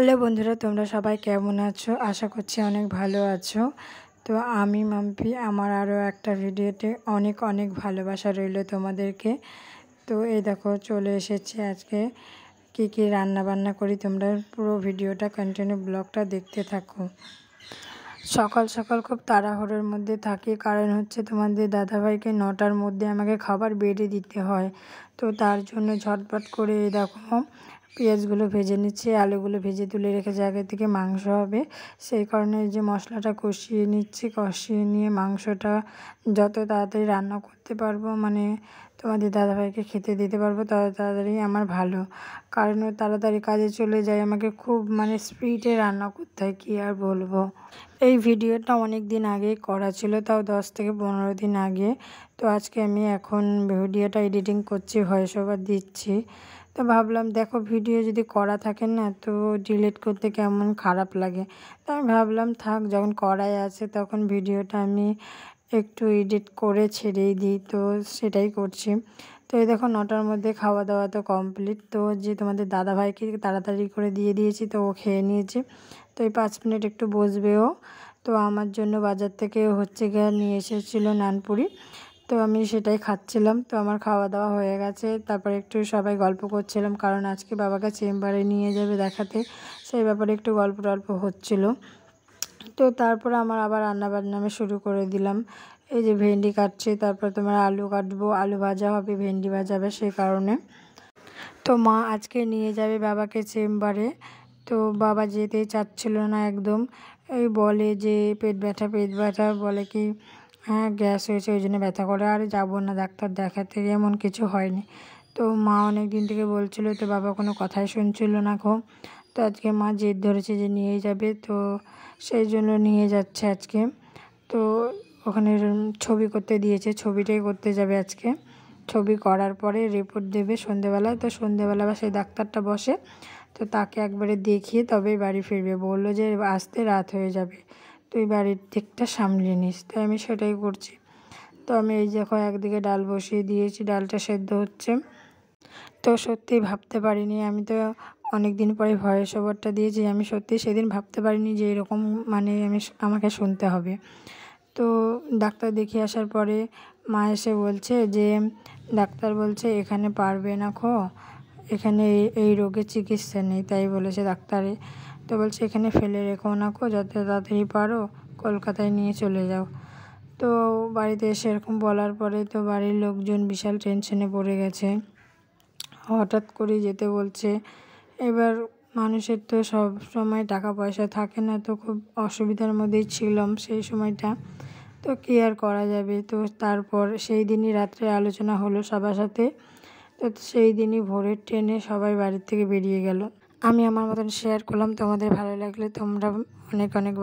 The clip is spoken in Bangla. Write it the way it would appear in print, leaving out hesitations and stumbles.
হ্যালো বন্ধুরা, তোমরা সবাই কেমন আছো? আশা করছি অনেক ভালো আছো। তো আমি মাম্পি, আমার আরও একটা ভিডিওতে অনেক অনেক ভালোবাসা রইল তোমাদেরকে। তো এই দেখো চলে এসেছি আজকে কি কি রান্না বান্না করি। তোমরা পুরো ভিডিওটা কন্টিনিউ ব্লগটা দেখতে থাকো। সকাল সকাল খুব তাড়াহুড়োর মধ্যে থাকি, কারণ হচ্ছে তোমাদের দাদাভাইকে 9টার মধ্যে আমাকে খাবার বেড়ে দিতে হয়। তো তার জন্য ঝটপট করে এই দেখো পেঁয়াজগুলো ভেজে নিচ্ছি, আলুগুলো ভেজে তুলে রেখেছি আগে থেকে। মাংস হবে, সেই কারণে এই যে মশলাটা কষিয়ে নিচ্ছি। কষিয়ে নিয়ে মাংসটা যত তাড়াতাড়ি রান্না করতে পারবো, মানে তোমাদের দাদাভাইকে খেতে দিতে পারবো, তত তাড়াতাড়ি আমার ভালো। কারণ ও তাড়াতাড়ি কাজে চলে যায়, আমাকে খুব স্পিডে রান্না করতে হয়, কী আর বলবো। এই ভিডিওটা অনেক দিন আগেই করা ছিল, তাও 10 থেকে 15 দিন আগে। তো আজকে আমি এখন ভিডিওটা এডিটিং করছি, ভয়েস ওভার দিচ্ছি। তো ভাবলাম দেখো, ভিডিও যদি করা থাকে না, তো ডিলিট করতে কেমন খারাপ লাগে। তো আমি ভাবলাম থাক, যখন করাই আছে তখন ভিডিওটা আমি একটু এডিট করে ছেড়েই দিই। তো সেটাই করছি। তো এই দেখো 9টার মধ্যে খাওয়া দাওয়া তো কমপ্লিট। তো যে তোমাদের দাদাভাইকে তাড়াতাড়ি করে দিয়ে দিয়েছি, তো ও খেয়ে নিয়েছে। তো এই 5 মিনিট একটু বসবেও। তো আমার জন্য বাজার থেকে গিয়ে নিয়ে এসেছিলো নানপুরি। তো আমি সেটাই খাচ্ছিলাম। তো আমার খাওয়া দাওয়া হয়ে গেছে। তারপরে একটু সবাই গল্প করছিলাম, কারণ আজকে বাবাকে চেম্বারে নিয়ে যাবে দেখাতে, সেই ব্যাপারে একটু গল্প টল্প হচ্ছিল। তো তারপরে আমার আবার রান্নাবান্না আমি শুরু করে দিলাম। এই যে ভেন্ডি কাটছি, তারপর তোমার আলু কাটবো, আলু ভাজা হবে, ভেন্ডি ভাজা হবে, সেই কারণে। তো মা আজকে নিয়ে যাবে বাবাকে চেম্বারে। তো বাবা যেতে চাচ্ছিল না একদম। এই বলে যে পেট ব্যথা, বলে কি হ্যাঁ গ্যাস হয়েছে, ওই জন্য ব্যথা করে, আর যাবো না ডাক্তার দেখাতে, এমন কিছু হয়নি। তো মা অনেক দিন থেকে বলছিল, তো বাবা কোনো কথাই শুনছিল না গো। তো আজকে মা জেদ ধরেছে যে নিয়ে যাবে, তো সেই জন্য নিয়ে যাচ্ছে আজকে। তো ওখানে ছবি করতে দিয়েছে, ছবিটাই করতে যাবে আজকে। ছবি করার পরে রিপোর্ট দেবে সন্ধেবেলায়। তো সন্ধেবেলা বা সেই ডাক্তারটা বসে, তো তাকে একবারে দেখিয়ে তবেই বাড়ি ফিরবে। বললো যে আসতে রাত হয়ে যাবে, তুই বাড়ির দিকটা সামলিয়ে নিস। তাই আমি সেটাই করছি। তো আমি এই দেখো একদিকে ডাল বসিয়ে দিয়েছি, ডালটা সেদ্ধ হচ্ছে। তো সত্যি ভাবতে পারিনি, আমি তো অনেক দিন পরে ভয়েস ওভারটা দিয়েছি। আমি সত্যি সেদিন ভাবতে পারিনি যে এরকম আমাকে শুনতে হবে। তো ডাক্তার দেখিয়ে আসার পরে মা এসে বলছে যে ডাক্তার বলছে এখানে পারবে না খো, এখানে এই রোগের চিকিৎসা নেই, তাই বলেছে ডাক্তারে। তো বলছে এখানে ফেলে রেখো না খো, যত তাড়াতাড়ি পারো কলকাতায় নিয়ে চলে যাও। তো বাড়িতে এসে এরকম বলার পরে তো বাড়ির লোকজন বিশাল টেনশনে পড়ে গেছে। হঠাৎ করে যেতে বলছে। এবার মানুষের তো সব সময় টাকা পয়সা থাকে না, তো খুব অসুবিধার মধ্যেই ছিলাম সেই সময়টা। তো কী আর করা যাবে। তো তারপর সেই দিনই রাত্রে আলোচনা হলো সবার সাথে। তো সেই দিনই ভোরের ট্রেনে সবাই বাড়ির থেকে বেরিয়ে গেল। আমি আমার মতন শেয়ার করলাম, তোমাদের ভালো লাগলে তোমরা অনেক অনেক